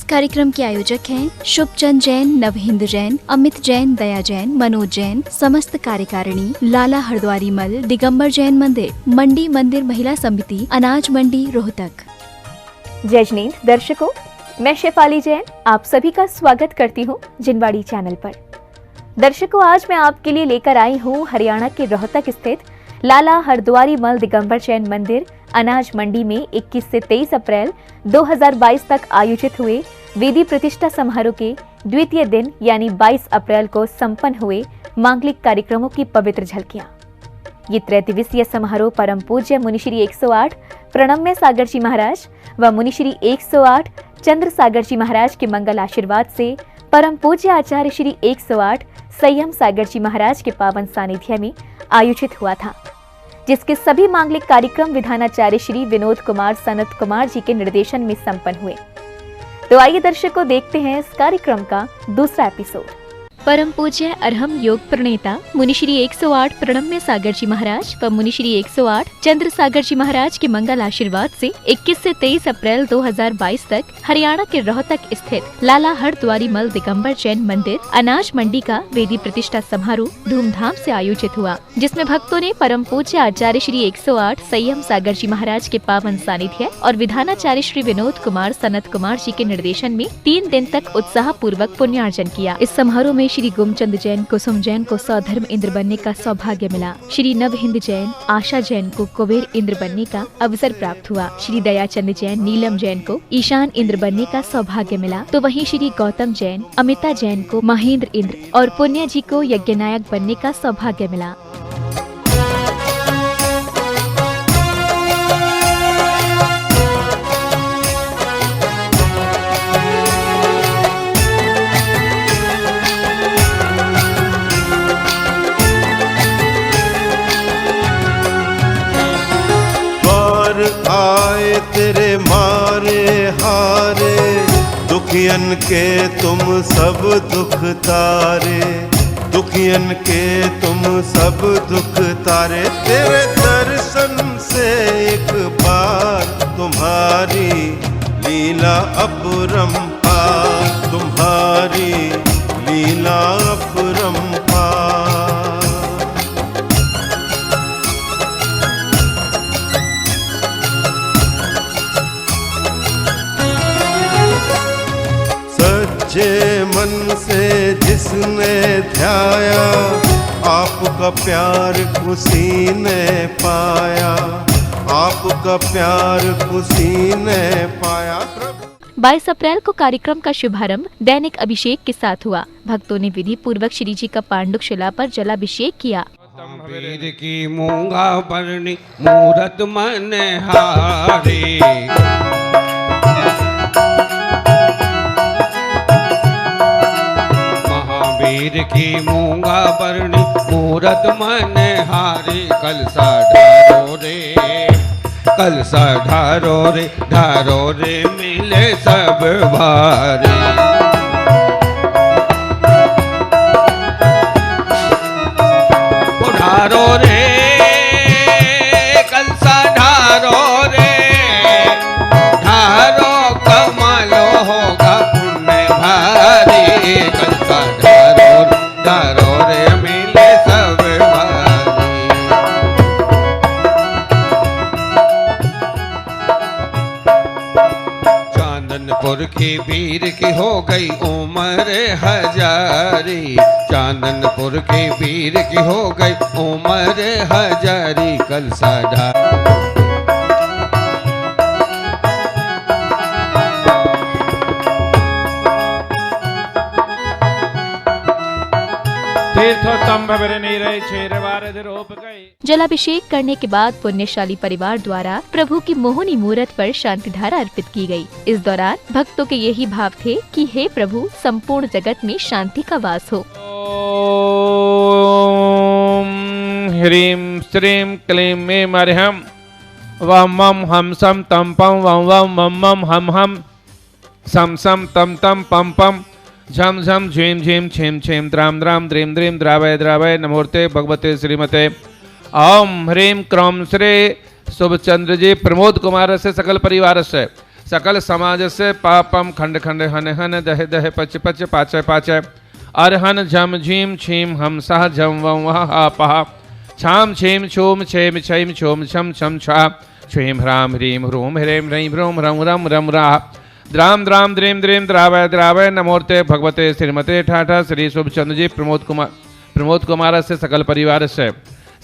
कार्यक्रम के आयोजक हैं शुभचंद जैन, नवहिंद जैन, अमित जैन, दया जैन, मनोज जैन, समस्त कार्यकारिणी, लाला हरद्वारी मल, दिगंबर जैन मंदिर, मंडी मंदिर महिला समिति, अनाज मंडी, रोहतक। जय जिनेंद्र दर्शकों, मैं शेफाली जैन आप सभी का स्वागत करती हूँ जिनवाड़ी चैनल पर। दर्शकों, आज मैं आपके लिए लेकर आई हूँ हरियाणा के रोहतक स्थित लाला हरद्वारी मल दिगंबर जैन मंदिर अनाज मंडी में 21 से 23 अप्रैल 2022 तक आयोजित हुए वेदी प्रतिष्ठा समारोह के द्वितीय दिन यानी 22 अप्रैल को संपन्न हुए मांगलिक कार्यक्रमों की पवित्र झलकियां। ये त्रैदिवसीय समारोह परम पूज्य मुनिश्री 108 प्रणम्य सागर जी महाराज व मुनिश्री 108 चंद्र सागर जी महाराज के मंगल आशीर्वाद से परम पूज्य आचार्य श्री 108 संयम सागर जी महाराज के पावन सानिध्य में आयोजित हुआ था, जिसके सभी मांगलिक कार्यक्रम विधानाचार्य श्री विनोद कुमार सनत कुमार जी के निर्देशन में संपन्न हुए। तो आइए दर्शकों, देखते हैं इस कार्यक्रम का दूसरा एपिसोड। परम पूज्य अरहम योग प्रणेता मुनिश्री 108 प्रणम्य सागर जी महाराज व मुनिश्री 108 चंद्र सागर जी महाराज के मंगल आशीर्वाद से 21 से 23 अप्रैल 2022 तक हरियाणा के रोहतक स्थित लाला हरद्वारी मल दिगंबर जैन मंदिर अनाज मंडी का वेदी प्रतिष्ठा समारोह धूमधाम से आयोजित हुआ, जिसमें भक्तों ने परम पूज्य आचार्य श्री 108 संयम सागर जी महाराज के पावन सानिध्य और विधानाचार्य श्री विनोद कुमार सनत कुमार जी के निर्देशन में 3 दिन तक उत्साह पूर्वक पुण्यार्जन किया। इस समारोह में श्री गुमचंद जैन, कुसुम जैन को सौधर्म इंद्र बनने का सौभाग्य मिला। श्री नवहिंद जैन, आशा जैन को कुबेर इंद्र बनने का अवसर प्राप्त हुआ। श्री दयाचंद जैन, नीलम जैन को ईशान इंद्र बनने का सौभाग्य मिला। तो वहीं श्री गौतम जैन, अमिता जैन को महेंद्र इंद्र और पुण्य जी को यज्ञनायक बनने का सौभाग्य मिला। आए तेरे मारे हारे, दुखियन के तुम सब दुख तारे, दुखियन के तुम सब दुख तारे। तेरे दर्शन से एक बार तुम्हारी लीला अपरंपार, तुम्हारी लीला अपरंपार। सच्चे मन से जिसने ध्याया, आपका प्यार उसी ने पाया, आपका प्यार उसी ने पाया। 22 अप्रैल को कार्यक्रम का शुभारंभ दैनिक अभिषेक के साथ हुआ। भक्तों ने विधि पूर्वक श्री जी का पांडुक शिला पर जलाभिषेक किया। वीर की मूंगा बरनी मूरत मन हारी, वीर की मूंगा बरनी मूरत मन हारी। कलसा ढारो रे, कलसा ढारो रे मिले सब भारी। ढारो रे, कलसा ढारो रे, ढारो कमालो होगा पुण्य भारी। कलसा ढारो रे मिले सब भारी। चांदनपुर की वीर की हो गई उम्र हजारी, चांदनपुर की वीर की हो गई उम्र हजारी। कलसा ढारो जलाभिषेक करने के बाद पुण्यशाली परिवार द्वारा प्रभु की मोहनी मूरत पर शांति धारा अर्पित की गई। इस दौरान भक्तों के यही भाव थे कि हे प्रभु, संपूर्ण जगत में शांति का वास हो। ओम ह्रीं श्रीं क्लीं ऐं अर्हं वम मम हम सम तम पम वम वम मम मम हम हम सम सम तम तम पम पम झम झम झीम झीम छीम छीम द्राम द्राम द्रीम द्रीम द्रावय द्रावय नमोर्ते भगवते श्रीमते। ओम ह्रीं क्रौम श्री शुभचंद्र जी प्रमोद कुमार से सकल परिवार से सकल समाज से पापम खंड खंड हन हन दह दह पच पच पाचय पाचय अरहन झम झीम छीम हम सह झम वम वह हा पहा छाम छीम छूम छेम छैम छोम छम छम छा छ्वीम ह्राम ह्रीम ह्रूम ह्रीम ह्रीम ह्रूम रम रम रम रा द्राम द्राम द्रीम द्रीम द्रावय द्रावय नमोर्ते भगवते श्रीमते ठाठा श्री शुभचंद्र जी प्रमोद कुमार से सकल परिवार से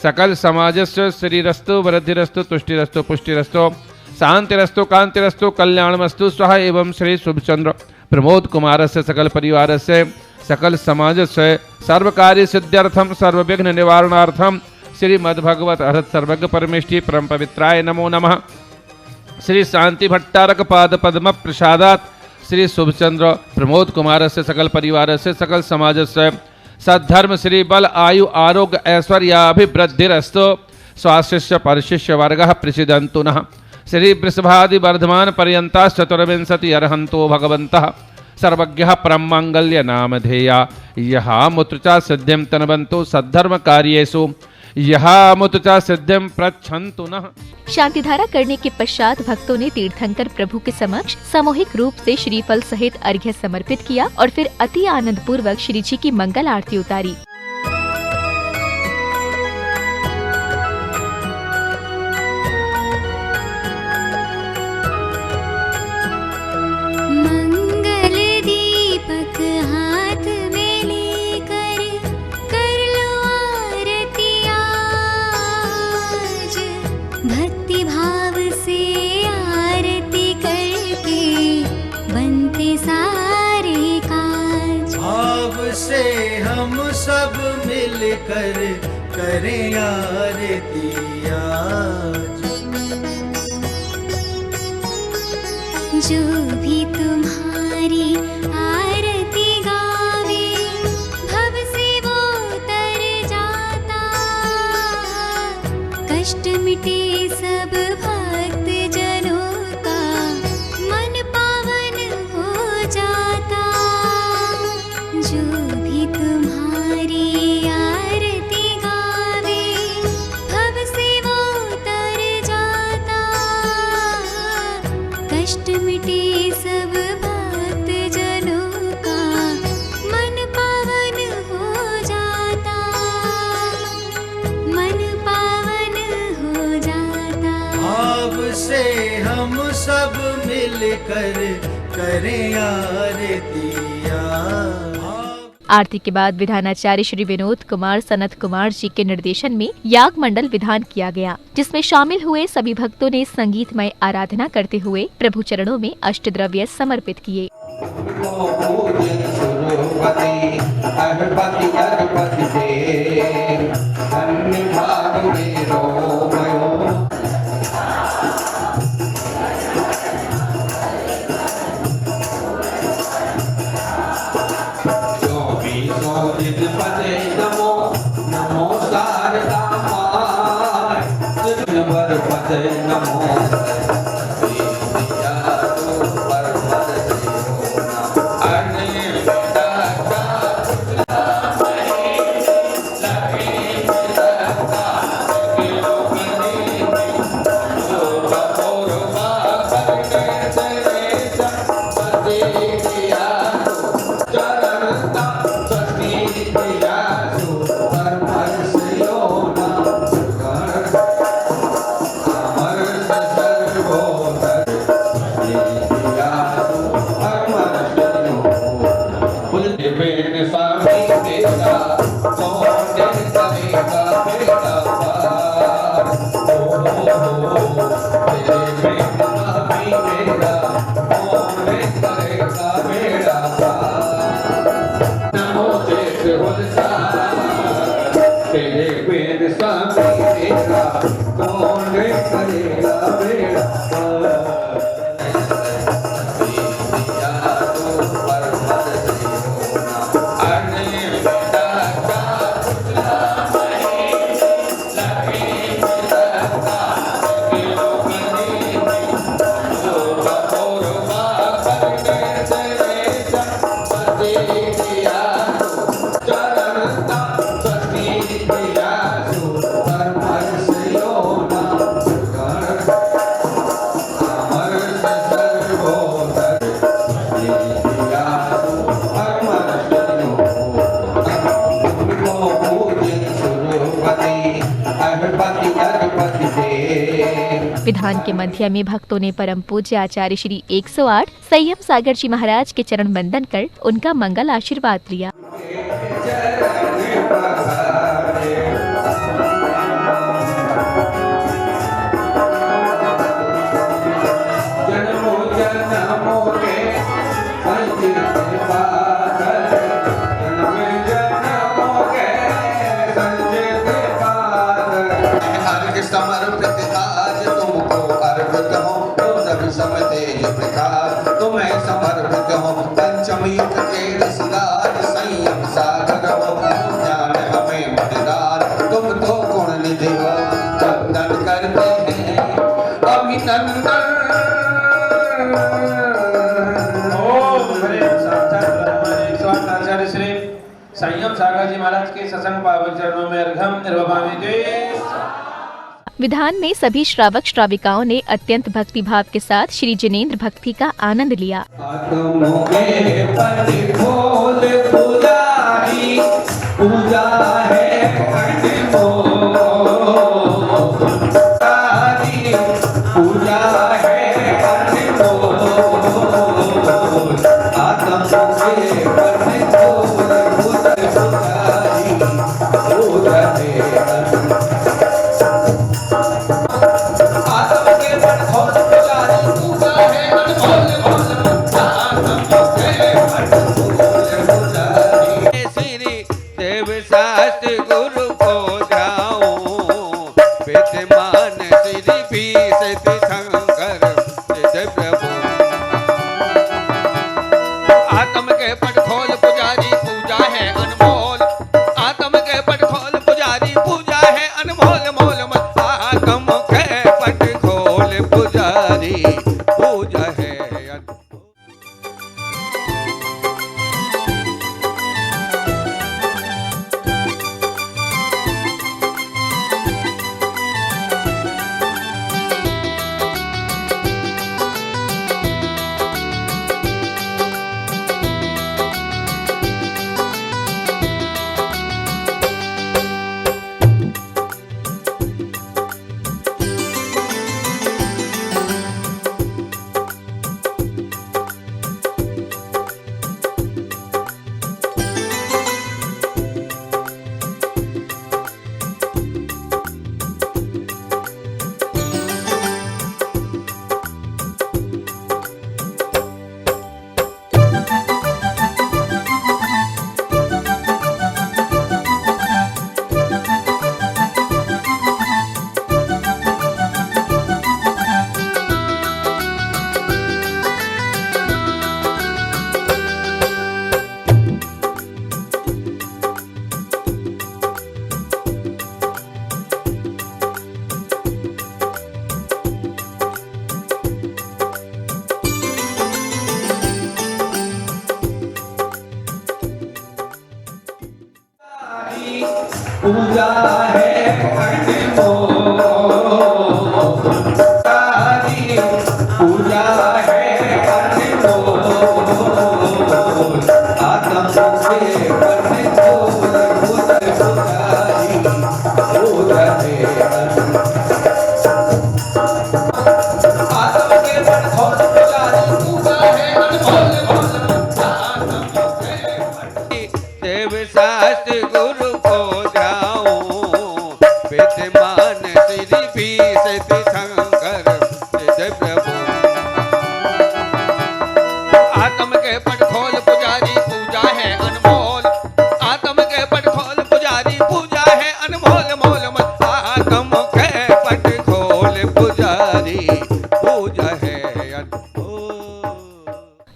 सकल समाज से श्रीरस्तु वृद्धिरस्तु तुष्टिरस्तु पुष्टिरस्तु शांतिरस्तु कांतिरस्तु कल्याणमस्तु स्वाहा एवं श्री शुभचंद्र प्रमोद कुमार से सकल परिवार से सकल समाज से सर्व कार्य सिद्ध्यर्थम सर्व विघ्न निवारणार्थम श्रीमद्भगवत अर्थ सर्वज्ञ परमेष्टि परम पवित्राय नमो नमः। श्री शांति भट्टारक पाद पद्म प्रसादात श्री शुभचंद्र प्रमोद कुमार से सकल परिवार से सकल समाज से सद्धर्म श्री बल आयु आरोग्य ऐश्वर्याभिवृद्धिरस्तु स्वाशिष्य परशिष्य वर्ग प्रसिदंतु नः। श्री वृषभादि वर्धमान पर्यंता चतुर्विंशति अर्हंतो भगवन्तः सर्वज्ञः परम मांगल्य नामधेया यहा मुत्रचा सिद्धिं तनवन्तु सद्धर्म कार्येषु यहा मुत्रचा सिद्धिं प्रच्छन्तु नः। शांतिधारा करने के पश्चात भक्तों ने तीर्थंकर प्रभु के समक्ष सामूहिक रूप से श्रीफल सहित अर्घ्य समर्पित किया और फिर अति आनंद पूर्वक श्री जी की मंगल आरती उतारी। मंगल दीपक हाथ में लेकर कर लो आरती आज, भक्ति भाव से आरती करके बनते सारे काज। भाव से हम सब मिलकर करें आरती आज। जो भी तुम्हारी आरती गावे भव से वो तर जाता, कष्ट मिटे सब भक्त जनों का मन पावन हो जाता। जो भी तुम्हारी आरती गावे भव से वो तर जाता, कष्ट मिटे सब भक्त जनों का मन पावन हो जाता, मन पावन हो जाता। भाव से हम सब मिलकर करें आरती आज। आरती के बाद विधानाचार्य श्री विनोद कुमार सनत कुमार जी के निर्देशन में याग मंडल विधान किया गया, जिसमें शामिल हुए सभी भक्तों ने संगीतमय आराधना करते हुए प्रभु चरणों में अष्टद्रव्य समर्पित किए। गणपति गणपति देव। विधान के मध्य में भक्तों ने परम पूज्य आचार्य श्री 108 संयम सागर जी महाराज के चरण वंदन कर उनका मंगल आशीर्वाद लिया। समर्पित आज तुमको अर्पित हूँ, सभी समते प्रकार तुम्हें समर्पित हूँ। पंचमी के रसदार संयम सागर हो, ज्ञान हमें मददार तुम तो गुण निधि हो। वंदन करते हैं अभिनंदन। आचार्य श्री संयम सागर जी महाराज के सत्संग पावन चरणों में अर्घम निर्वभामि जय। विधान में सभी श्रावक श्राविकाओं ने अत्यंत भक्ति भाव के साथ श्री जिनेंद्र भक्ति का आनंद लिया। पूजा है पूजा है पूजा है पूजा है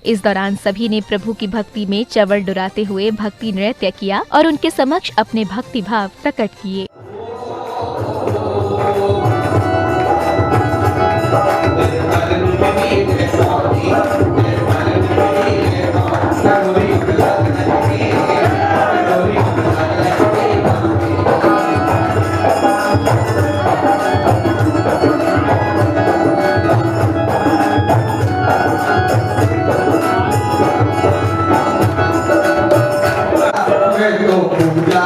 इस दौरान सभी ने प्रभु की भक्ति में चवड़ डुराते हुए भक्ति नृत्य किया और उनके समक्ष अपने भक्ति भाव प्रकट किए। पूजा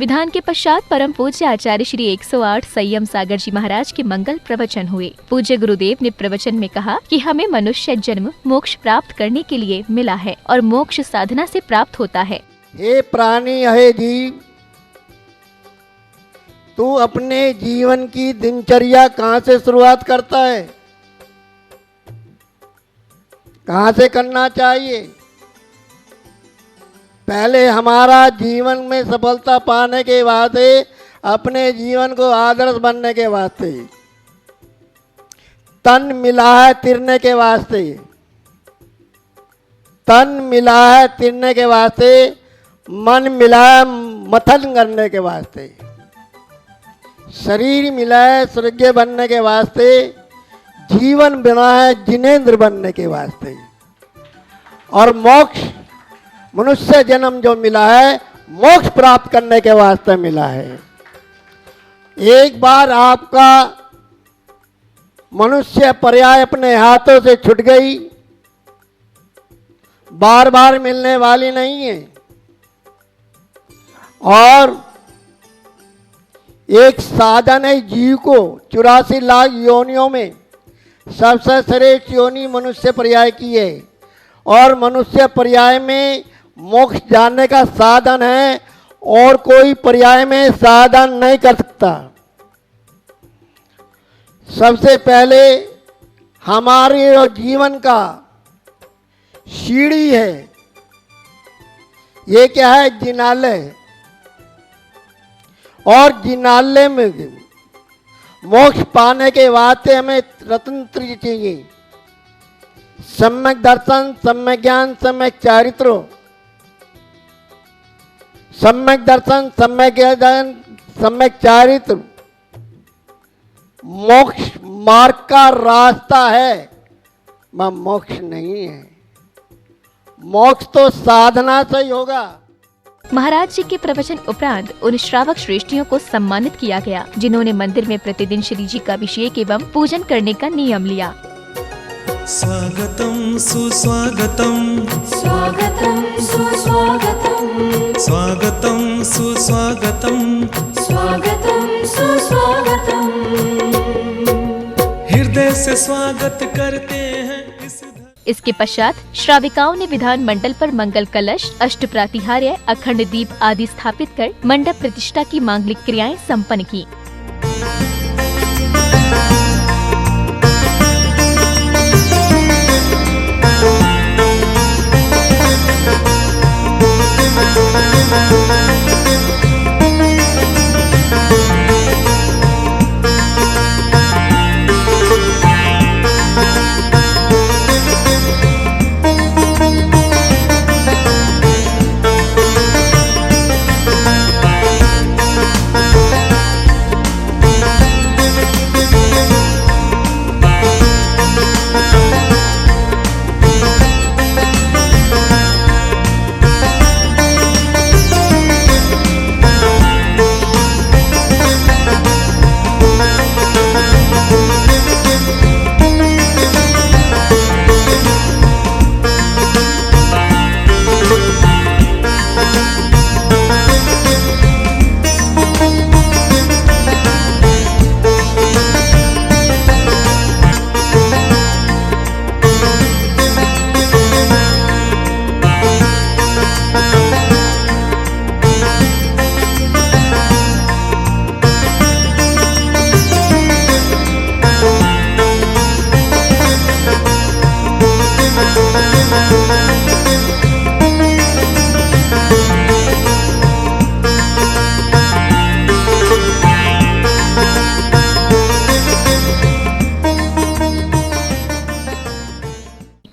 विधान के पश्चात परम पूज्य आचार्य श्री 108 संयम सागर जी महाराज के मंगल प्रवचन हुए। पूज्य गुरुदेव ने प्रवचन में कहा कि हमें मनुष्य जन्म मोक्ष प्राप्त करने के लिए मिला है और मोक्ष साधना से प्राप्त होता है। हे प्राणी, हे जीव, तू अपने जीवन की दिनचर्या कहाँ से शुरुआत करता है? कहाँ से करना चाहिए? पहले हमारा जीवन में सफलता पाने के वास्ते, अपने जीवन को आदर्श बनने के वास्ते, तन मिला है तिरने के वास्ते, तन मिला है तिरने के वास्ते, मन मिला है मथन करने के वास्ते, शरीर मिला है स्वर्गीय बनने के वास्ते, जीवन बना है जिनेंद्र बनने के वास्ते, और मोक्ष मनुष्य जन्म जो मिला है मोक्ष प्राप्त करने के वास्ते मिला है। एक बार आपका मनुष्य पर्याय अपने हाथों से छूट गई, बार बार मिलने वाली नहीं है। और एक साधन है जीव को 84 लाख योनियों में सबसे श्रेष्ठ योनि मनुष्य पर्याय की है, और मनुष्य पर्याय में मोक्ष जानने का साधन है, और कोई पर्याय में साधन नहीं कर सकता। सबसे पहले हमारे जीवन का सीढ़ी है, ये क्या है? जिनालय। और जिनालय में मोक्ष पाने के वास्ते हमें रत्न त्रय चाहिए, सम्यक दर्शन, सम्यक ज्ञान, सम्यक चारित्र। सम्यक दर्शन, सम्यक ज्ञान, सम्यक चारित्र मोक्ष मार्ग का रास्ता है, वह मोक्ष नहीं है। मोक्ष तो साधना से ही होगा। महाराज जी के प्रवचन उपरांत उन श्रावक श्रेष्ठियों को सम्मानित किया गया जिन्होंने मंदिर में प्रतिदिन श्री जी का अभिषेक एवं पूजन करने का नियम लिया। स्वागतम सुस्वागतम, स्वागतं सुस्वागतं, स्वागतम सुस्वागतम, स्वागतं सुस्वागतं। हृदय से स्वागत करते हैं इस इसके पश्चात श्राविकाओं ने विधान मंडल पर मंगल कलश, अष्ट प्रातिहार्य, अखंड दीप आदि स्थापित कर मंडप प्रतिष्ठा की मांगलिक क्रियाएं संपन्न की।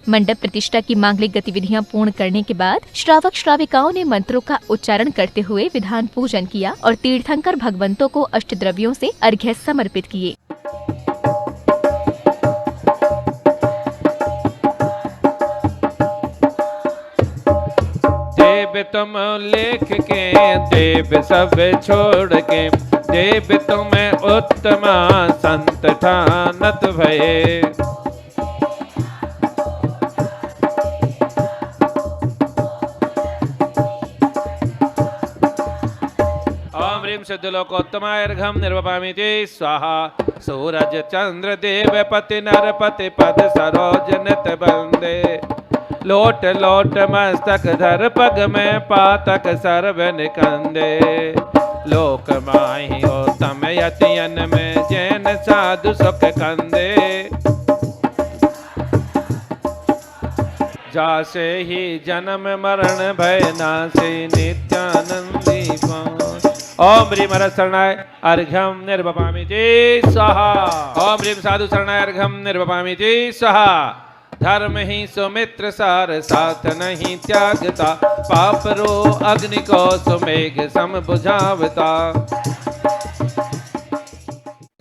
मंडप प्रतिष्ठा की मांगलिक गतिविधियां पूर्ण करने के बाद श्रावक श्राविकाओं ने मंत्रों का उच्चारण करते हुए विधान पूजन किया और तीर्थंकर भगवंतों को अष्टद्रव्यों से अर्घ्य समर्पित किए। देव तुम लेख के देव सब छोड़ के, देव तुम्हें उत्तम संत ठानत भये। सिद्धलोकोत्तमाय अर्घ्यं निर्वपामीति स्वाहा सूरज चंद्र देव पति नरपति पद सरोजनित बंदे लोट लोट मस्तक धर पग में पातक सर्व निकंदे लोक माहि उत्तम यतियन में जैन साधु सुख कंदे जासे ही जन्म मरण भय नासे नित्यानंदी ओम ह्रीम हर शरणाय अर्घ्यम निर्वपामीति स्वाहा ओम ह्रीम साधु शरणाय अर्घ्यम निर्वपामीति स्वाहा धर्म ही सुमित्र सार साथ नहीं त्यागता पाप रो अग्नि को सुमेघ सम बुझावता।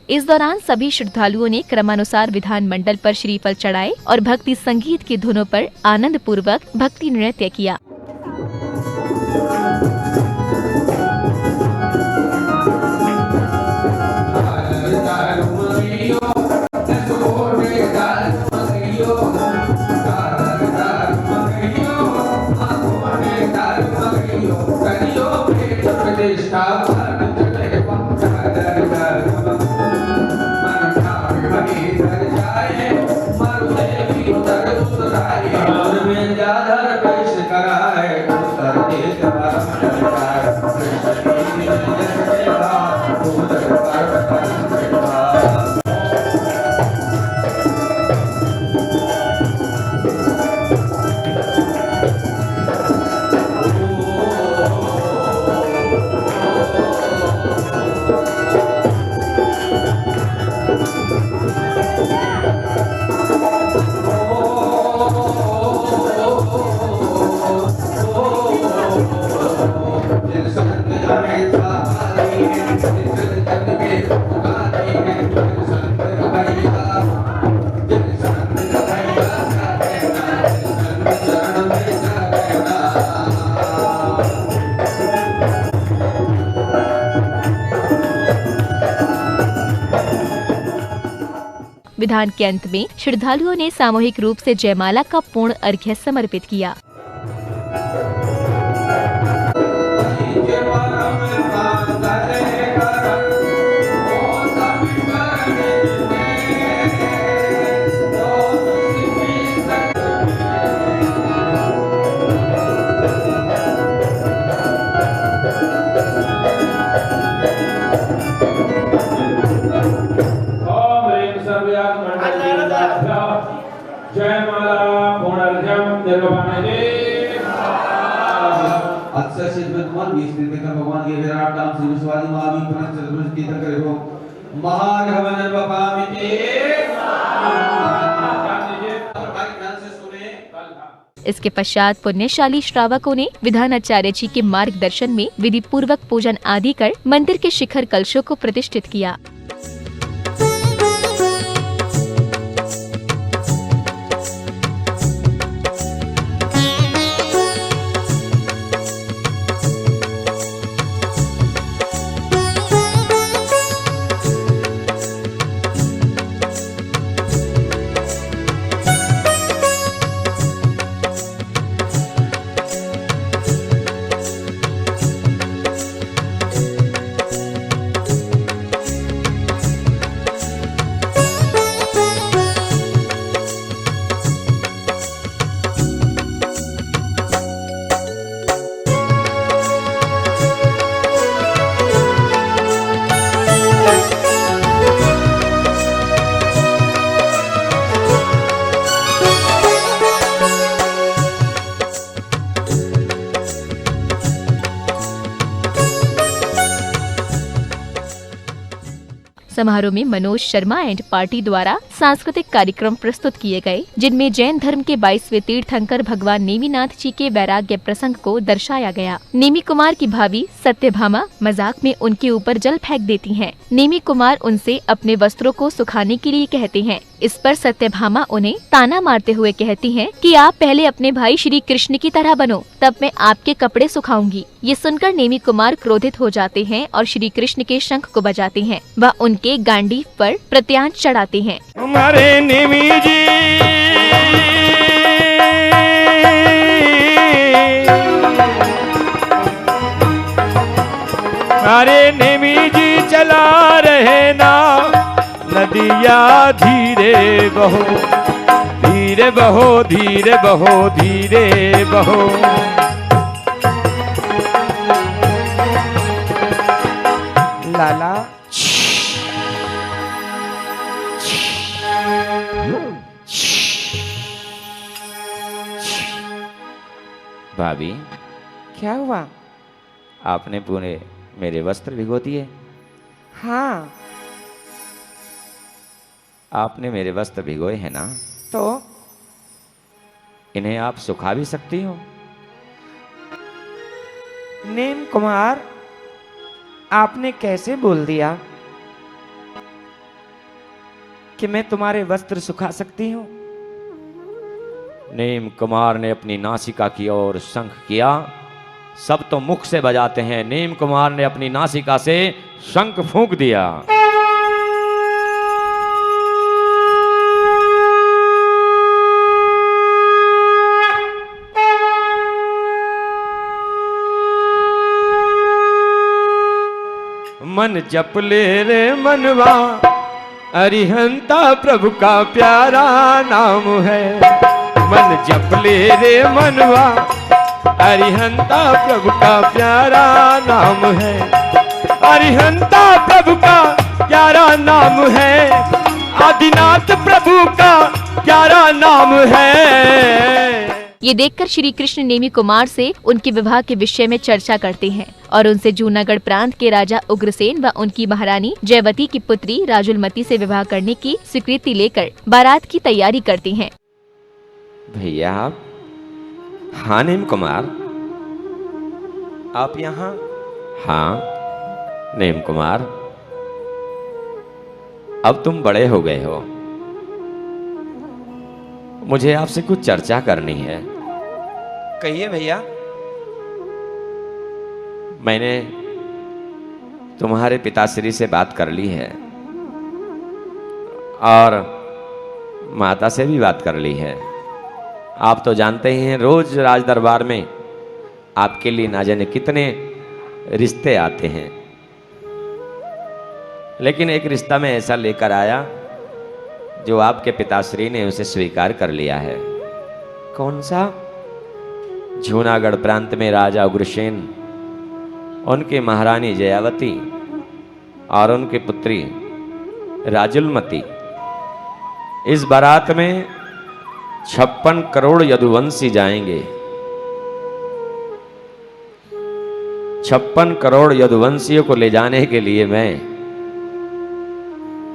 इस दौरान सभी श्रद्धालुओं ने क्रमानुसार विधान मंडल पर श्रीफल चढ़ाए और भक्ति संगीत की धुनों पर आनंद पूर्वक भक्ति नृत्य किया। विधान के अंत में श्रद्धालुओं ने सामूहिक रूप से जयमाला का पूर्ण अर्घ्य समर्पित किया। भगवान के विराट नाम से विश्वादी महावीर प्रणत चतुर्भुज की तक करो महागमन निर्वपामीति। इसके पश्चात पुण्यशाली श्रावकों ने विधानाचार्य जी के मार्गदर्शन में विधि पूर्वक पूजन आदि कर मंदिर के शिखर कलशों को प्रतिष्ठित किया। समारोह में मनोज शर्मा एंड पार्टी द्वारा सांस्कृतिक कार्यक्रम प्रस्तुत किए गए, जिनमें जैन धर्म के 22वें तीर्थंकर भगवान नेमिनाथ जी के वैराग्य प्रसंग को दर्शाया गया। नेमी कुमार की भाभी सत्यभामा मजाक में उनके ऊपर जल फेंक देती हैं। नेमी कुमार उनसे अपने वस्त्रों को सुखाने के लिए कहते हैं। इस पर सत्यभामा उन्हें ताना मारते हुए कहती हैं कि आप पहले अपने भाई श्री कृष्ण की तरह बनो, तब मैं आपके कपड़े सुखाऊंगी। ये सुनकर नेमी कुमार क्रोधित हो जाते हैं और श्री कृष्ण के शंख को बजाते हैं। वह उनके गांडीव पर प्रत्यांश चढ़ाते हैं। हमारे नेमी जी अरे नेमी बहे ना, नदिया धीरे बहो, धीरे बहो, धीरे बहो, धीरे बहो। लाला भाभी, क्या हुआ? आपने पूरे मेरे वस्त्र भिगो दिए। हाँ। आपने मेरे वस्त्र भिगोए हैं ना, तो इन्हें आप सुखा भी सकती हो। नीम कुमार, आपने कैसे बोल दिया कि मैं तुम्हारे वस्त्र सुखा सकती हूं? नीम कुमार ने अपनी नासिका की ओर शंख किया। सब तो मुख से बजाते हैं, नीम कुमार ने अपनी नासिका से शंख फूंक दिया। मन जप ले रे मनवा, अरिहंता प्रभु का प्यारा नाम है। मन जप ले रे मनवा, अरिहंता प्रभु का प्यारा नाम है। अरिहंता प्रभु का प्यारा नाम है, आदिनाथ प्रभु का प्यारा नाम है। ये देखकर श्री कृष्ण नेमी कुमार से उनके विवाह के विषय में चर्चा करते हैं और उनसे जूनागढ़ प्रांत के राजा उग्रसेन व उनकी महारानी जयवती की पुत्री राजुलमती से विवाह करने की स्वीकृति लेकर बारात की तैयारी करते हैं। भैया आप? हाँ नीम कुमार, आप यहाँ? हाँ नीम कुमार, अब तुम बड़े हो गए हो, मुझे आपसे कुछ चर्चा करनी है। कहिए भैया। मैंने तुम्हारे पिताश्री से बात कर ली है और माता से भी बात कर ली है। आप तो जानते ही हैं, रोज राज दरबार में आपके लिए ना जाने कितने रिश्ते आते हैं, लेकिन एक रिश्ता मैं ऐसा लेकर आया जो आपके पिताश्री ने उसे स्वीकार कर लिया है। कौन सा? जूनागढ़ प्रांत में राजा उग्रसेन, उनकी महारानी जयावती और उनकी पुत्री राजुलमती, इस बारात में 56 करोड़ यदुवंशी जाएंगे। 56 करोड़ यदुवंशियों को ले जाने के लिए मैं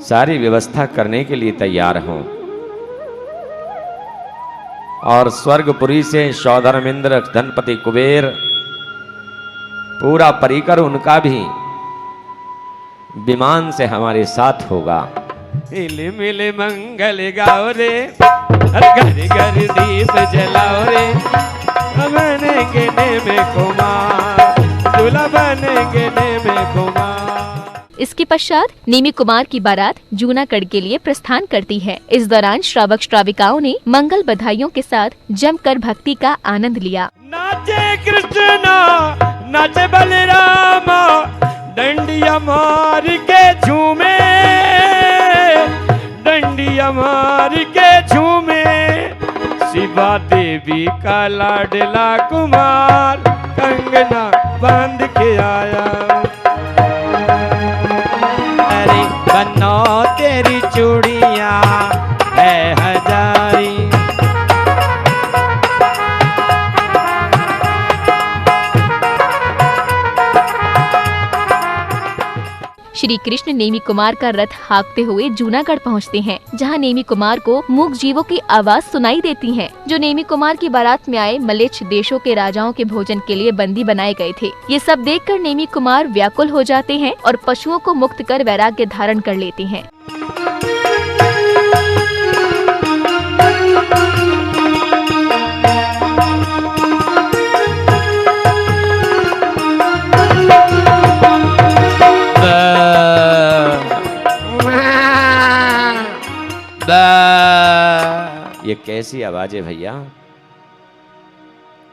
सारी व्यवस्था करने के लिए तैयार हूं। और स्वर्गपुरी से सौधर्मेंद्र, धनपति कुबेर, पूरा परिकर उनका भी विमान से हमारे साथ होगा। मिले मिले मंगल गाओ रे, घर घर दीप जलाओ रे, बनेंगे नेम कुमार, दूल्हा बनेंगे नेम कुमार। इसके पश्चात नेमी कुमार की बारात जूनागढ़ के लिए प्रस्थान करती है। इस दौरान श्रावक श्राविकाओं ने मंगल बधाइयों के साथ जमकर भक्ति का आनंद लिया। नाचे कृष्णा, नाचे बलरामा, डंडिया मार के झूमे, डंडिया मार के झूमे, शिवा देवी का लाडला कुमार, कंगना बांध के आया। अरे बनो तेरी चूड़ियां है हजारी, श्री कृष्ण नेमी कुमार का रथ हाँकते हुए जूनागढ़ पहुंचते हैं, जहां नेमी कुमार को मूक जीवों की आवाज सुनाई देती है, जो नेमी कुमार की बारात में आए मलेच्छ देशों के राजाओं के भोजन के लिए बंदी बनाए गए थे। ये सब देखकर नेमी कुमार व्याकुल हो जाते हैं और पशुओं को मुक्त कर वैराग्य धारण कर लेते हैं। ये कैसी आवाज है भैया?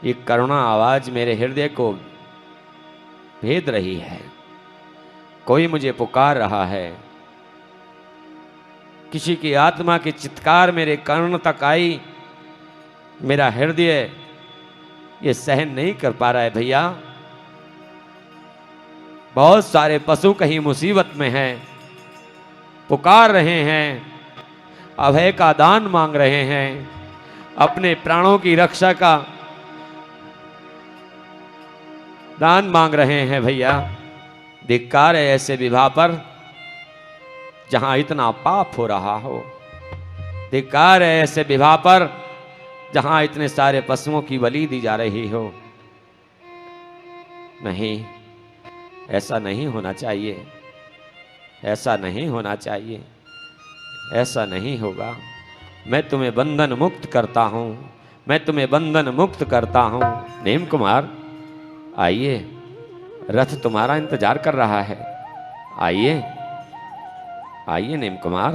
ये करुणा आवाज मेरे हृदय को भेद रही है। कोई मुझे पुकार रहा है, किसी की आत्मा की चित्कार मेरे कर्ण तक आई, मेरा हृदय ये सहन नहीं कर पा रहा है भैया। बहुत सारे पशु कहीं मुसीबत में हैं, पुकार रहे हैं, अभय का दान मांग रहे हैं, अपने प्राणों की रक्षा का दान मांग रहे हैं भैया। धिक्कार है ऐसे विवाह पर जहां इतना पाप हो रहा हो। धिक्कार है ऐसे विवाह पर जहां इतने सारे पशुओं की बलि दी जा रही हो। नहीं, ऐसा नहीं होना चाहिए, ऐसा नहीं होना चाहिए, ऐसा नहीं होगा। मैं तुम्हें बंधन मुक्त करता हूं, मैं तुम्हें बंधन मुक्त करता हूं। नीम कुमार आइए, रथ तुम्हारा इंतजार कर रहा है। आइए आइए नीम कुमार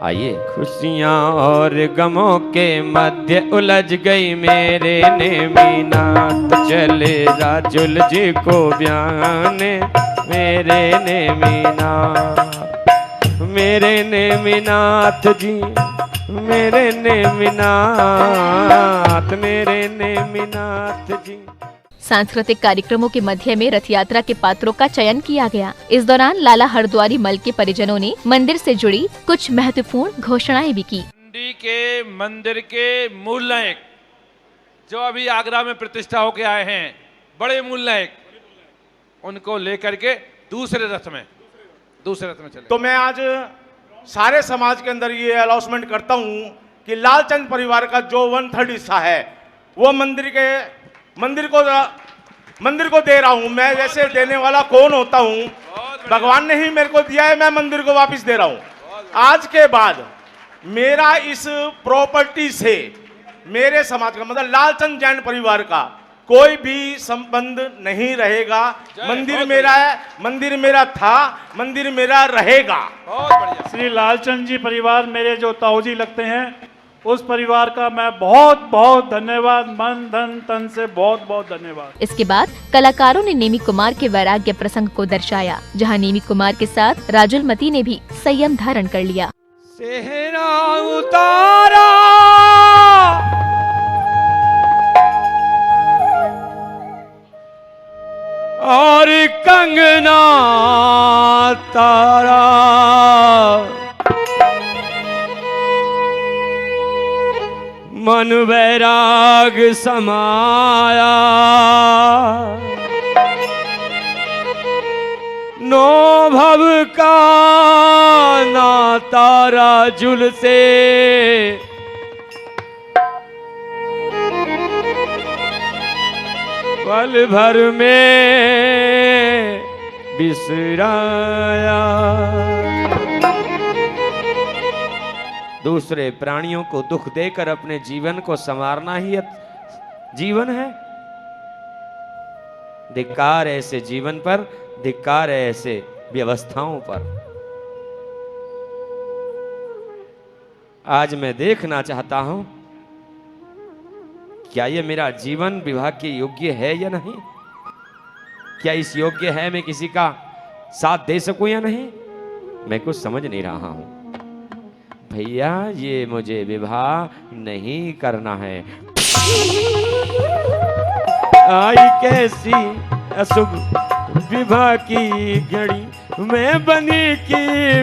आइए। खुशियां और गमों के मध्य उलझ गई मेरे नेमीनाथ, चले राजुल जी को ब्याने मेरे नेमीनाथ, मेरे नेमीनाथ जी, मेरे नेमीनाथ, मेरे नेमीनाथ जी। सांस्कृतिक कार्यक्रमों के मध्य में रथ यात्रा के पात्रों का चयन किया गया। इस दौरान लाला हरद्वारी मल के परिजनों ने मंदिर से जुड़ी कुछ महत्वपूर्ण घोषणाएं भी की। मंदिर के मूल नायक जो अभी आगरा में प्रतिष्ठा होके आए हैं, बड़े मूल नायक, उनको लेकर के दूसरे रथ में चले। तो मैं आज सारे समाज के अंदर ये अनाउंसमेंट करता हूँ कि लालचंद परिवार का जो 1/3 हिस्सा है वो मंदिर को दे रहा हूं। मैं वैसे देने वाला कौन होता हूं, भगवान ने ही मेरे को दिया है, मैं मंदिर को वापस दे रहा हूं। आज के बाद मेरा इस प्रॉपर्टी से मेरे समाज का मतलब लालचंद जैन परिवार का कोई भी संबंध नहीं रहेगा। मंदिर मेरा है, मंदिर मेरा था, मंदिर मेरा रहेगा। श्री लालचंद जी परिवार मेरे जो ताऊजी लगते हैं, उस परिवार का मैं बहुत बहुत धन्यवाद, मन धन तन से बहुत बहुत धन्यवाद। इसके बाद कलाकारों ने नेमी कुमार के वैराग्य प्रसंग को दर्शाया, जहां नेमी कुमार के साथ राजुलमती ने भी संयम धारण कर लिया। सेहरा उतारा और कंगना तारा, मन वैराग समाया, नो भव का नाता राजुल से, पल भर में बिसराया। दूसरे प्राणियों को दुख देकर अपने जीवन को संवारना ही जीवन है। धिक्कार है ऐसे जीवन पर, धिक्कार है ऐसे व्यवस्थाओं पर। आज मैं देखना चाहता हूं क्या ये मेरा जीवन विवाह के योग्य है या नहीं, क्या इस योग्य है मैं किसी का साथ दे सकूं या नहीं। मैं कुछ समझ नहीं रहा हूं भैया, ये मुझे विवाह नहीं करना है। आई कैसी अशुभ विवाह की घड़ी, मैं बनी की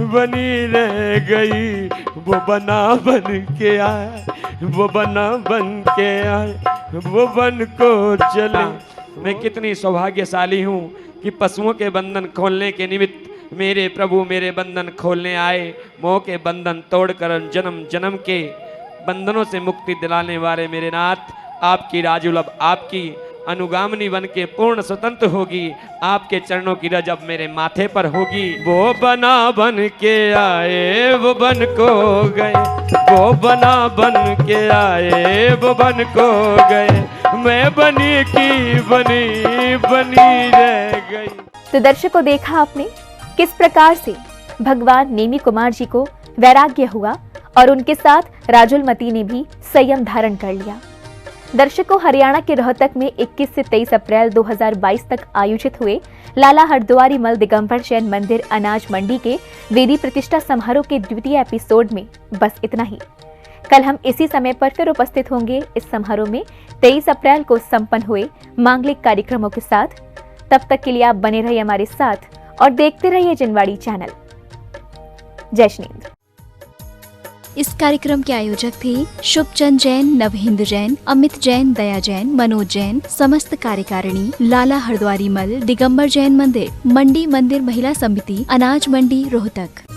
बनी रह गई। वो बना बन के आए, वो बना बन के आए, वो बन को चले। मैं कितनी सौभाग्यशाली हूँ कि पशुओं के बंधन खोलने के निमित्त मेरे प्रभु मेरे बंधन खोलने आए। मोह के बंधन तोड़कर जन्म जन्म के बंधनों से मुक्ति दिलाने वाले मेरे नाथ, आपकी राजुल अब आपकी अनुगामिनी बन के पूर्ण स्वतंत्र होगी। आपके चरणों की रज अब मेरे माथे पर होगी। वो बना बन के आए, वो बन को गए, वो बना बन के आए, वो बन को गए। मैं बनी की बनी रह गई। तो दर्शकों, देखा आपने किस प्रकार से भगवान नेमी कुमार जी को वैराग्य हुआ और उनके साथ राजुलमती ने भी संयम धारण कर लिया। दर्शकों, हरियाणा के रोहतक में 21 से 23 अप्रैल 2022 तक आयोजित हुए लाला हरद्वारी मल दिगंबर जैन मंदिर अनाज मंडी के वेदी प्रतिष्ठा समारोह के द्वितीय एपिसोड में बस इतना ही। कल हम इसी समय पर फिर उपस्थित होंगे इस समारोह में 23 अप्रैल को संपन्न हुए मांगलिक कार्यक्रमों के साथ। तब तक के लिए आप बने रहिए हमारे साथ और देखते रहिए जिनवाड़ी चैनल। जय श्री हिंद। इस कार्यक्रम के आयोजक थे शुभचंद जैन, नवहिंद जैन, अमित जैन, दया जैन, मनोज जैन। समस्त कार्यकारिणी लाला हरद्वारी मल दिगंबर जैन मंदिर मंडी मंदिर महिला समिति अनाज मंडी रोहतक।